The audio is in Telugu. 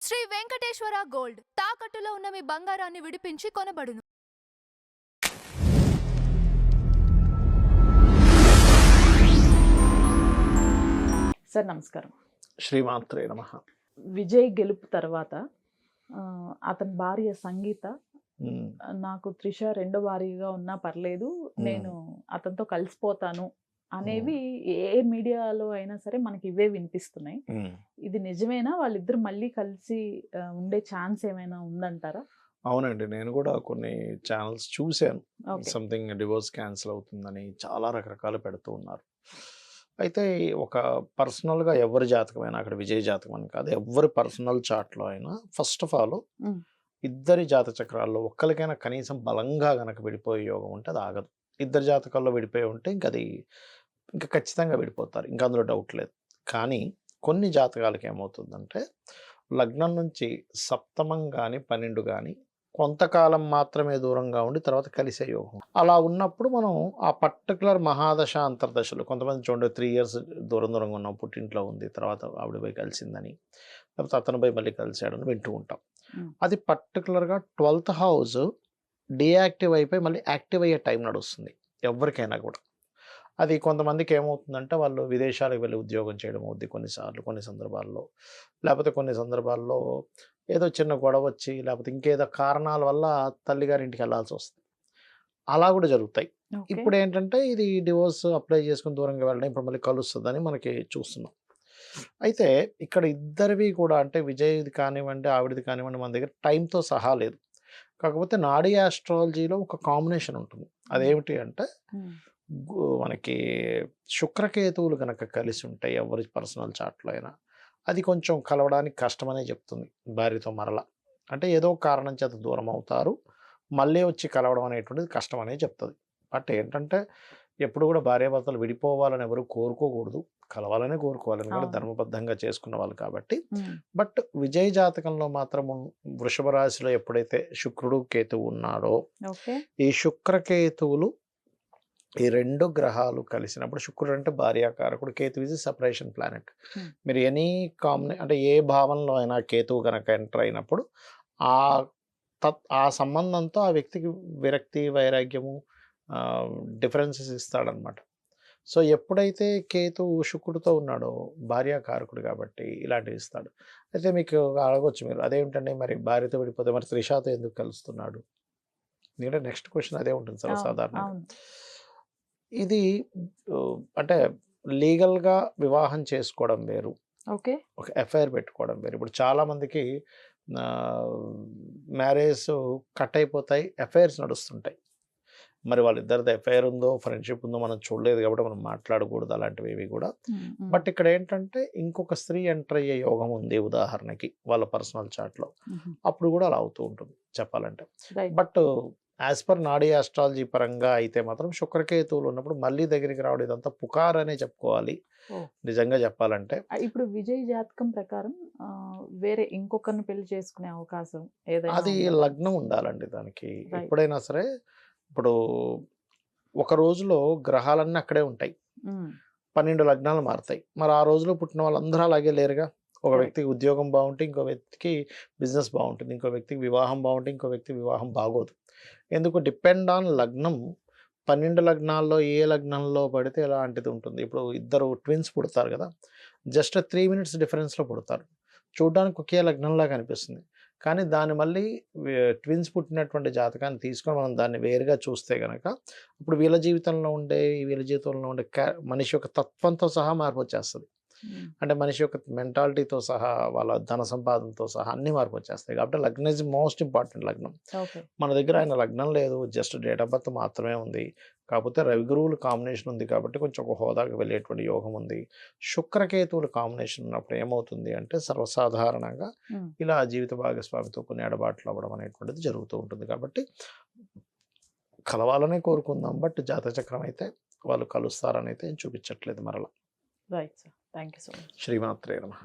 శ్రీ వెంకటేశ్వర గోల్డ్ తాకట్టులో ఉన్న మీ బంగారాన్ని విడిపించి కొనబడును. సార్ నమస్కారం. శ్రీమాత్రే నమః. విజయ్ గెలుపు తర్వాత అతని భార్య సంగీత నాకు త్రిష రెండో భార్యగా ఉన్నా పర్లేదు, నేను అతనితో కలిసిపోతాను అనేవి ఏ మీడియాలో అయినా సరే మనకి ఇవే వినిపిస్తున్నాయి. ఇది నిజమేనా? వాళ్ళిద్దరు మళ్ళీ కలిసి ఉండే ఛాన్స్ ఏమైనా ఉందంటారా? అవునండి, నేను కూడా కొన్ని ఛానల్స్ చూశాను. సంథింగ్ డివోర్స్ క్యాన్సిల్ అవుతుందని చాలా రకరకాలు పెడుతూ ఉన్నారు. అయితే ఒక పర్సనల్గా ఎవరి జాతకమైనా, అక్కడ విజయ్ జాతకం అని కాదు, ఎవరి పర్సనల్ చార్ట్లో అయినా ఫస్ట్ ఆఫ్ ఆల్ ఇద్దరి జాతక చక్రాల్లో ఒక్కరికైనా కనీసం బలంగా గనక విడిపోయే యోగం ఉంటే అది ఆగదు. ఇద్దరు జాతకాల్లో విడిపోయి ఉంటే ఇంకా ఖచ్చితంగా విడిపోతారు, ఇంకా అందులో డౌట్ లేదు. కానీ కొన్ని జాతకాలకి ఏమవుతుందంటే లగ్నం నుంచి సప్తమం కానీ 12 కానీ కొంతకాలం మాత్రమే దూరంగా ఉండి తర్వాత కలిసే యోగం. అలా ఉన్నప్పుడు మనం ఆ పర్టికులర్ మహాదశ అంతర్దశలు, కొంతమంది చూడండి 3 years దూరంగా ఉన్నాం, పుట్టింట్లో ఉంది, తర్వాత ఆవిడ పోయి కలిసిందని, లేకపోతే అతను పోయి మళ్ళీ కలిశాడని వింటూ ఉంటాం. అది పర్టికులర్గా 12th house డియాక్టివ్ అయిపోయి మళ్ళీ యాక్టివ్ అయ్యే టైం నడుస్తుంది ఎవరికైనా కూడా. అది కొంతమందికి ఏమవుతుందంటే వాళ్ళు విదేశాలకు వెళ్ళి ఉద్యోగం చేయడం అవుద్ది కొన్నిసార్లు, కొన్ని సందర్భాల్లో, లేకపోతే కొన్ని సందర్భాల్లో ఏదో చిన్న గొడవ వచ్చి, లేకపోతే ఇంకేదో కారణాల వల్ల తల్లిగారి ఇంటికి వెళ్ళాల్సి వస్తుంది. అలా కూడా జరుగుతాయి. ఇప్పుడు ఏంటంటే ఇది డివోర్స్ అప్లై చేసుకుని దూరంగా వెళ్ళడం, ఇప్పుడు మళ్ళీ కలుస్తుందని మనకి చూస్తున్నాం. అయితే ఇక్కడ ఇద్దరివి కూడా, అంటే విజయ్ది కానివ్వండి, ఆవిడది కానివ్వండి, మన దగ్గర టైంతో సహా లేదు. కాకపోతే నాడీ ఆస్ట్రాలజీలో ఒక కాంబినేషన్ ఉంటుంది. అదేమిటి అంటే మనకి శుక్రకేతువులు కనుక కలిసి ఉంటాయి ఎవరి పర్సనల్ చార్ట్లో అయినా, అది కొంచెం కలవడానికి కష్టమనే చెప్తుంది భార్యతో మరలా. అంటే ఏదో కారణం చేత దూరం అవుతారు, మళ్ళీ వచ్చి కలవడం అనేటువంటిది కష్టం అనే చెప్తుంది. బట్ ఏంటంటే ఎప్పుడు కూడా భార్యాభర్తలు విడిపోవాలని ఎవరు కోరుకోకూడదు, కలవాలనే కోరుకోవాలి, ఎందుకంటే ధర్మబద్ధంగా చేసుకున్న వాళ్ళు కాబట్టి. బట్ విజయ్ జాతకంలో మాత్రం వృషభ రాశిలో ఎప్పుడైతే శుక్రుడు కేతువు ఉన్నాడో, ఈ శుక్రకేతువులు ఈ 2 గ్రహాలు కలిసినప్పుడు, శుక్రుడు అంటే భార్యాకారకుడు, కేతు ఇస్ సపరేషన్ ప్లానెట్. మీరు ఎనీ అంటే ఏ భావంలో అయినా కేతువు కనుక ఎంటర్ అయినప్పుడు ఆ సంబంధంతో ఆ వ్యక్తికి విరక్తి, వైరాగ్యము, డిఫరెన్సెస్ ఇస్తాడనమాట. సో ఎప్పుడైతే కేతు శుక్రుడితో ఉన్నాడో భార్యాకారకుడు కాబట్టి ఇలాంటివి ఇస్తాడు. అయితే మీకు అడగొచ్చు మీరు, అదేమిటండి మరి భార్యతో విడిపోతే మరి త్రిషాతో ఎందుకు కలుస్తున్నాడు? ఎందుకంటే నెక్స్ట్ క్వశ్చన్ అదే ఉంటుంది సర్వసాధారణంగా. ఇది అంటే లీగల్గా వివాహం చేసుకోవడం వేరు, ఒక ఎఫ్ఐఆర్ పెట్టుకోవడం వేరు. ఇప్పుడు చాలామందికి మ్యారేజ్ కట్ అయిపోతాయి, ఎఫ్ఐఆర్స్ నడుస్తుంటాయి. మరి వాళ్ళిద్దరిది ఎఫ్ఐఆర్ ఉందో ఫ్రెండ్షిప్ ఉందో మనం చూడలేదు కాబట్టి మనం మాట్లాడకూడదు అలాంటివి ఏవి కూడా. బట్ ఇక్కడ ఏంటంటే ఇంకొక స్త్రీ ఎంటర్ అయ్యే యోగం ఉంది ఉదాహరణకి వాళ్ళ పర్సనల్ చార్ట్లో, అప్పుడు కూడా అలా అవుతూ ఉంటుంది చెప్పాలంటే. బట్ యాజ్ పర్ నాడీ ఆస్ట్రాలజీ పరంగా అయితే మాత్రం శుక్రకేతువులు ఉన్నప్పుడు మళ్ళీ దగ్గరికి రావడం ఇదంతా పుకార్ అనే చెప్పుకోవాలి నిజంగా చెప్పాలంటే. ఇప్పుడు విజయ్ జాతకం ప్రకారం వేరే ఇంకొకరిని పెళ్లి చేసుకునే అవకాశం ఏదైనా? అది లగ్నం ఉండాలండి దానికి. ఎప్పుడైనా సరే ఇప్పుడు ఒక రోజులో గ్రహాలన్నీ అక్కడే ఉంటాయి, 12 లగ్నాలు మారుతాయి. మరి ఆ రోజులో పుట్టిన వాళ్ళందరూ అలాగే లేరుగా. ఒక వ్యక్తికి ఉద్యోగం బాగుంటే ఇంకో వ్యక్తికి బిజినెస్ బాగుంటుంది, ఇంకో వ్యక్తికి వివాహం బాగుంటే ఇంకో వ్యక్తికి వివాహం బాగోదు. ఎందుకు? డిపెండ్ ఆన్ లగ్నం. 12 లగ్నాల్లో ఏ లగ్నంలో పడితే ఎలాంటిది ఉంటుంది. ఇప్పుడు ఇద్దరు ట్విన్స్ పుడతారు కదా, జస్ట్ 3 minutes డిఫరెన్స్లో పుడతారు, చూడడానికి ఒకే లగ్నంలా కనిపిస్తుంది. కానీ దాన్ని మళ్ళీ ట్విన్స్ పుట్టినటువంటి జాతకాన్ని తీసుకొని మనం దాన్ని వేరుగా చూస్తే కనుక ఇప్పుడు వీళ్ళ జీవితంలో ఉండే మనిషి యొక్క తత్వంతో సహా మార్పు వచ్చేస్తుంది. అంటే మనిషి యొక్క మెంటాలిటీతో సహా, వాళ్ళ ధన సంపాదనతో సహా అన్ని మార్పు వచ్చేస్తాయి. కాబట్టి లగ్నం ఇస్ మోస్ట్ ఇంపార్టెంట్. లగ్నం మన దగ్గర ఆయన లగ్నం లేదు, జస్ట్ డేట్ ఆఫ్ బర్త్ మాత్రమే ఉంది. కాకపోతే రవి గురువులు కాంబినేషన్ ఉంది కాబట్టి కొంచెం ఒక హోదాకి వెళ్ళేటువంటి యోగం ఉంది. శుక్రకేతువుల కాంబినేషన్ ఉన్నప్పుడు ఏమవుతుంది అంటే సర్వసాధారణంగా ఇలా జీవిత భాగస్వామితో కొన్ని ఎడబాట్లు అవ్వడం అనేటువంటిది జరుగుతూ ఉంటుంది. కాబట్టి కలవాలనే కోరుకుందాం, బట్ జాతక చక్రం అయితే వాళ్ళు కలుస్తారని అయితే చూపించట్లేదు మరలా. Right sir, thank you so much. శ్రీమాత్రే నమః.